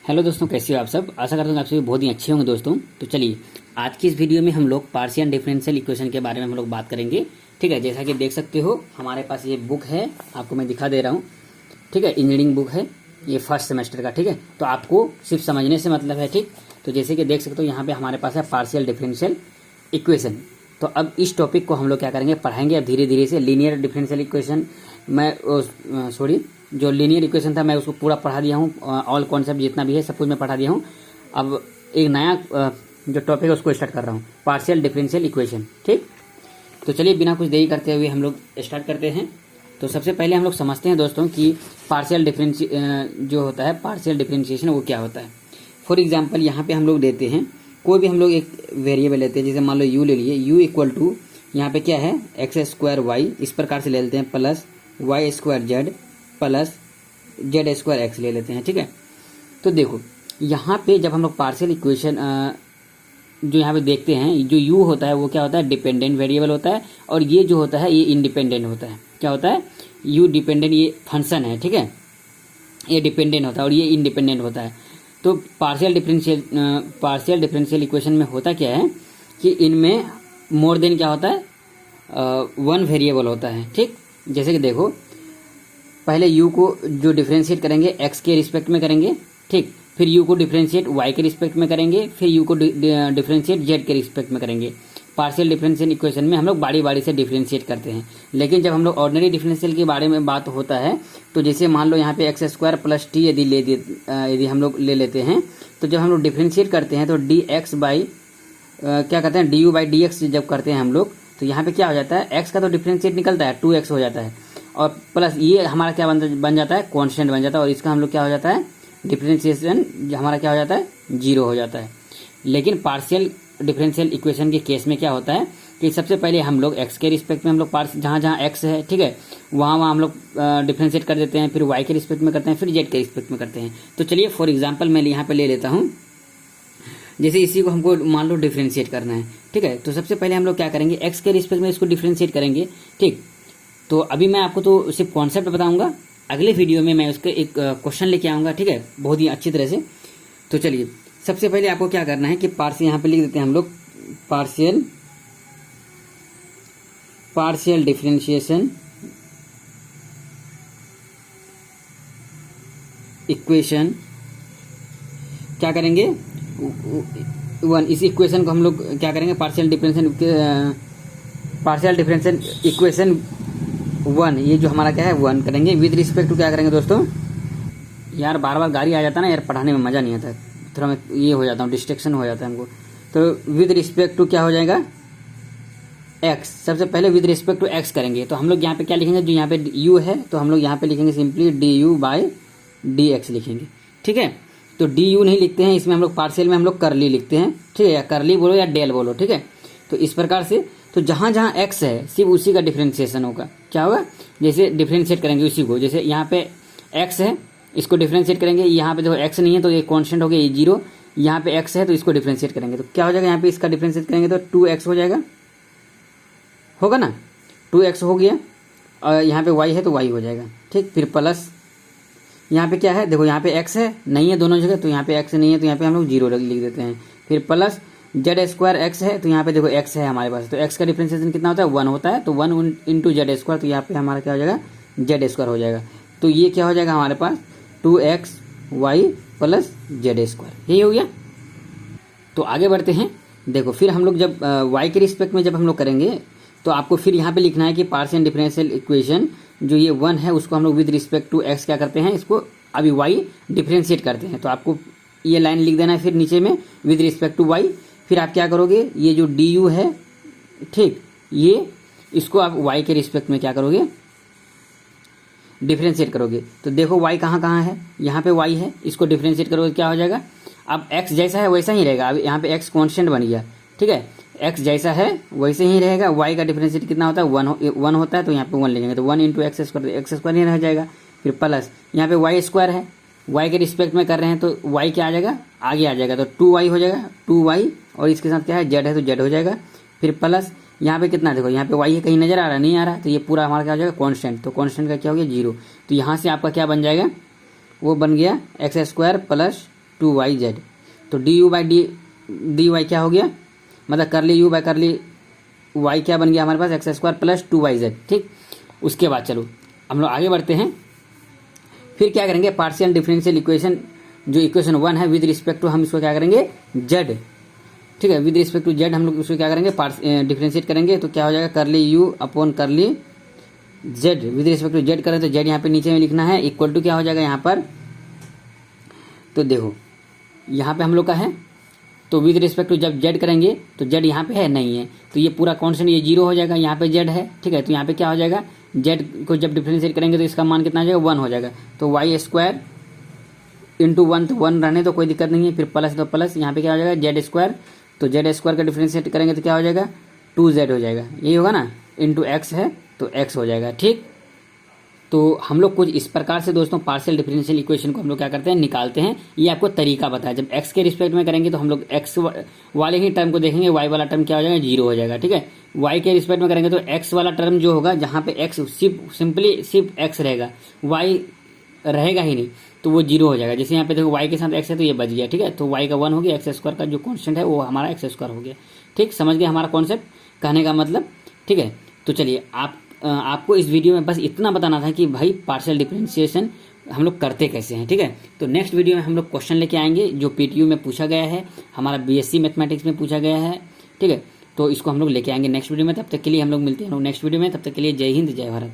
Hello दोस्तों, कैसे हो आप सब। आशा करता हूँ आप सभी बहुत ही अच्छे होंगे दोस्तों। तो चलिए आज की इस वीडियो में हम लोग पार्शियल डिफरेंशियल इक्वेशन के बारे में हम लोग बात करेंगे। ठीक है, जैसा कि देख सकते हो हमारे पास ये बुक है, आपको मैं दिखा दे रहा हूँ। ठीक है, इंजीनियरिंग बुक है ये फर्स्ट सेमेस्टर का। ठीक है, तो आपको सिर्फ समझने से मतलब है। ठीक, तो जैसे कि देख सकते हो यहाँ पे हमारे पास है पार्शियल डिफरेंशियल इक्वेशन। तो अब इस टॉपिक को हम लोग क्या करेंगे, पढ़ाएंगे अब धीरे धीरे से। लीनियर डिफरेंशियल इक्वेशन मैं जो लीनियर इक्वेशन था मैं उसको पूरा पढ़ा दिया हूँ। ऑल कॉन्सेप्ट जितना भी है सब कुछ मैं पढ़ा दिया हूँ। अब एक नया जो टॉपिक है उसको स्टार्ट कर रहा हूँ, पार्शियल डिफरेंशियल इक्वेशन। ठीक, तो चलिए बिना कुछ देरी करते हुए हम लोग स्टार्ट करते हैं। तो सबसे पहले हम लोग समझते हैं दोस्तों कि पार्शियल जो होता है पार्शियल डिफरेंशिएशन वो क्या होता है। फॉर एग्जाम्पल यहाँ पे हम लोग देते हैं, कोई भी हम लोग एक वेरिएबल लेते हैं, जैसे मान लो यू ले लिए। यू इक्वल टू यहाँ पे क्या है, एक्स स्क्वायर वाई, इस प्रकार से ले लेते हैं, plus Y square Z plus Z square X ले लेते हैं। ठीक है, तो देखो यहाँ पे जब हम लोग पार्शियल इक्वेशन जो यहाँ पे देखते हैं, जो u होता है वो क्या होता है, डिपेंडेंट वेरिएबल होता है, और ये जो होता है ये इंडिपेंडेंट होता है। क्या होता है, u डिपेंडेंट, ये फंक्शन है। ठीक है, ये डिपेंडेंट होता है और ये इंडिपेंडेंट होता है। तो पार्शियल डिफरेंशियल इक्वेशन में होता क्या है कि इनमें मोर देन क्या होता है, वन वेरिएबल होता है। ठीक, जैसे कि देखो पहले u को जो डिफरेंशिएट करेंगे x के रिस्पेक्ट में करेंगे। ठीक, फिर u को डिफरेंशिएट y के रिस्पेक्ट में करेंगे, फिर u को डिफरेंशिएट z के रिस्पेक्ट में करेंगे। पार्शियल डिफरेंशियल इक्वेशन में हम लोग बारी बारी से डिफरेंशिएट करते हैं। लेकिन जब हम लोग ऑर्डिनरी डिफरेंशियल के बारे में बात होता है, तो जैसे मान लो यहाँ पे एक्स स्क्वायर प्लस टी यदि हम लोग ले लेते हैं, तो जब हम लोग डिफरेंशिएट करते हैं तो डी एक्स बाई क्या करते हैं, D you by D x जब करते हैं हम लोग, तो यहाँ पे क्या हो जाता है, एक्स का तो डिफरेंशिएट निकलता है 2x हो जाता है, और प्लस ये हमारा क्या बन जाता है, कांस्टेंट बन जाता है, और इसका हम लोग क्या हो जाता है, डिफरेंशिएशन हमारा क्या हो जाता है, 0 हो जाता है। लेकिन पार्शियल डिफरेंशियल इक्वेशन के केस में क्या होता है कि सबसे पहले हम लोग x के रिस्पेक्ट में हम लोग जहाँ जहाँ x है, ठीक है, वहाँ हम लोग डिफरेंशिएट कर देते हैं, फिर y के रिस्पेक्ट में करते हैं, फिर z के रिस्पेक्ट में करते हैं। तो चलिए फॉर एग्जांपल मैं यहाँ पे ले लेता हूँ, जैसे इसी को हमको मान लो डिफरेंशिएट करना है। ठीक है, तो सबसे पहले हम लोग क्या करेंगे, x के रिस्पेक्ट में इसको डिफरेंशिएट करेंगे। ठीक, तो अभी मैं आपको तो सिर्फ कॉन्सेप्ट बताऊंगा, अगले वीडियो में मैं उसके एक क्वेश्चन लेके आऊँगा। ठीक है, बहुत ही अच्छी तरह से। तो चलिए सबसे पहले आपको क्या करना है कि पार्शियल यहाँ पे लिख देते हैं हम लोग, पार्शियल डिफरेंशिएशन इक्वेशन क्या करेंगे, वन। इस इक्वेशन को हम लोग क्या करेंगे, पार्शियल डिफरेंशियल इक्वेशन 1, ये जो हमारा क्या है 1 करेंगे विद रिस्पेक्ट टू क्या करेंगे दोस्तों, यार बार बार गाड़ी आ जाता है ना यार, पढ़ाने में मजा नहीं आता, थोड़ा मैं ये हो जाता हूँ, डिस्ट्रैक्शन हो जाता है हमको। तो विद रिस्पेक्ट टू क्या हो जाएगा, x। सबसे पहले विद रिस्पेक्ट टू x करेंगे, तो हम लोग यहाँ पे क्या लिखेंगे, जो यहाँ पे u है तो हम लोग यहाँ पे लिखेंगे सिंपली du बाई dx लिखेंगे। ठीक है, तो du नहीं लिखते हैं इसमें, हम लोग पार्शियल में हम लोग करली लिखते हैं। ठीक है, या करली बोलो या डेल बोलो। ठीक है, तो इस प्रकार से, तो जहाँ जहाँ x है सिर्फ उसी का डिफरेंशिएशन होगा। क्या होगा, जैसे डिफरेंशिएट करेंगे उसी को, जैसे यहाँ पे x है इसको डिफरेंशिएट करेंगे, यहाँ पे देखो x नहीं है तो ये कांस्टेंट हो गया, ये 0। यहाँ पे x है तो इसको डिफरेंशिएट करेंगे तो क्या हो जाएगा, यहाँ पे इसका डिफरेंशिएट करेंगे तो 2x हो जाएगा, होगा ना, 2x हो गया, और यहाँ पे y है तो y हो जाएगा। ठीक, फिर प्लस यहाँ पे क्या है, देखो यहाँ पे x है नहीं है दोनों जगह, तो यहाँ पे x नहीं है तो यहाँ पे हम लोग 0 लिख देते हैं। फिर प्लस जेड स्क्वायर एक्स है, तो यहाँ पे देखो x है हमारे पास, तो x का डिफरेंशिएशन कितना होता है, 1 होता है, तो 1 इंटू जेड स्क्वायर, तो यहाँ पे हमारा क्या हो जाएगा, जेड स्क्वायर हो जाएगा। तो ये क्या हो जाएगा हमारे पास, 2x y plus Z square, यही हो गया। तो आगे बढ़ते हैं, देखो फिर हम लोग जब y के रिस्पेक्ट में जब हम लोग करेंगे, तो आपको फिर यहाँ पे लिखना है कि पार्शियल डिफरेंशियल इक्वेशन जो ये 1 है उसको हम लोग विद रिस्पेक्ट टू x क्या करते हैं, इसको अभी y डिफरेंशिएट करते हैं। तो आपको ये लाइन लिख देना है फिर नीचे में विद रिस्पेक्ट टू y। फिर आप क्या करोगे, ये जो du है, ठीक, ये इसको आप y के रिस्पेक्ट में क्या करोगे, डिफरेंशिएट करोगे। तो देखो y कहाँ कहाँ है, यहाँ पे y है, इसको डिफरेंशिएट करोगे क्या हो जाएगा, अब x जैसा है वैसा ही रहेगा। अब यहाँ पे x कांस्टेंट बन गया। ठीक है, x जैसा है वैसे ही रहेगा, y का डिफरेंशिएट कितना होता है, 1 होता है, तो यहाँ पे 1 लिखेंगे तो 1 इंटू एक्स स्क्वायर ही रह जाएगा। फिर प्लस यहाँ पे y स्क्वायर है, y के रिस्पेक्ट में कर रहे हैं तो y क्या आ जाएगा, आगे आ जाएगा, तो 2y हो जाएगा, 2y, और इसके साथ क्या है z है तो z हो जाएगा। फिर प्लस यहाँ पे कितना, देखो यहाँ पे y है, कहीं नजर आ रहा है, नहीं आ रहा, तो ये पूरा हमारा क्या हो जाएगा, कांस्टेंट, तो कांस्टेंट का क्या हो गया, 0। तो यहाँ से आपका क्या बन जाएगा, वो बन गया एक्स स्क्वायर प्लस 2yz। तो डी वाई क्या हो गया, मतलब करली यू बाय करली वाई क्या बन गया हमारे पास, एक्स स्क्वायर प्लस 2yz। ठीक, उसके बाद चलो हम लोग आगे बढ़ते हैं। फिर क्या करेंगे, पार्शियल डिफरेंशियल इक्वेशन जो इक्वेशन 1 है विद रिस्पेक्ट टू, हम इसको क्या करेंगे जेड। ठीक है, विद रिस्पेक्ट टू जेड हम लोग उसको क्या करेंगे, डिफरेंशिएट करेंगे। तो क्या हो जाएगा, curly U upon curly Z. With respect to Z करें तो जेड यहाँ पे नीचे में लिखना है, इक्वल टू क्या हो जाएगा यहाँ पर, तो देखो यहाँ पे हम लोग का है, तो विद रिस्पेक्ट टू जब जेड करेंगे तो जेड यहाँ पे है नहीं है, तो ये पूरा कॉन्स्टेंट ये 0 हो जाएगा, यहाँ पे जेड है। ठीक है, तो यहाँ पे क्या हो जाएगा, जेड को जब डिफरेंशिएट करेंगे तो इसका मान कितना आ जाएगा, 1 हो जाएगा। तो वाई स्क्वायर इंटू 1, तो 1 रहने तो कोई दिक्कत नहीं है, फिर प्लस तो प्लस, यहाँ पे क्या हो जाएगा जेड स्क्वायर, तो जेड स्क्वायर का डिफरेंशिएट करेंगे तो क्या हो जाएगा 2z हो जाएगा, यही होगा ना, इंटू एक्स है तो x हो जाएगा। ठीक, तो हम लोग कुछ इस प्रकार से दोस्तों पार्शियल डिफरेंशियल इक्वेशन को हम लोग क्या करते हैं, निकालते हैं। ये आपको तरीका बताया, जब x के रिस्पेक्ट में करेंगे तो हम लोग x वाले ही टर्म को देखेंगे, y वाला टर्म क्या हो जाएगा 0 हो जाएगा। ठीक है, y के रिस्पेक्ट में करेंगे तो x वाला टर्म जो होगा, जहाँ पे x सिंपली सिर्फ x रहेगा, y रहेगा ही नहीं, तो वो 0 हो जाएगा। जैसे यहाँ पे देखो y के साथ x है तो ये बच गया। ठीक है, तो y का 1 हो गया, एक्स स्क्वायर का जो कॉन्स्टेंट है वो हमारा एक्स स्क्वायर हो गया। ठीक, समझ गए हमारा कॉन्सेप्ट, कहने का मतलब। ठीक है, तो चलिए आपको इस वीडियो में बस इतना बताना था कि भाई पार्शियल डिफरेंशिएशन हम लोग करते कैसे हैं। ठीक है, तो नेक्स्ट वीडियो में हम लोग क्वेश्चन लेके आएंगे जो पीटीयू में पूछा गया है, हमारा बीएससी मैथमेटिक्स में पूछा गया है। ठीक है, तो इसको हम लोग लेके आएंगे नेक्स्ट वीडियो में। तब तक के लिए हम लोग मिलते हैं नेक्स्ट वीडियो में, तब तक के लिए जय हिंद जय भारत।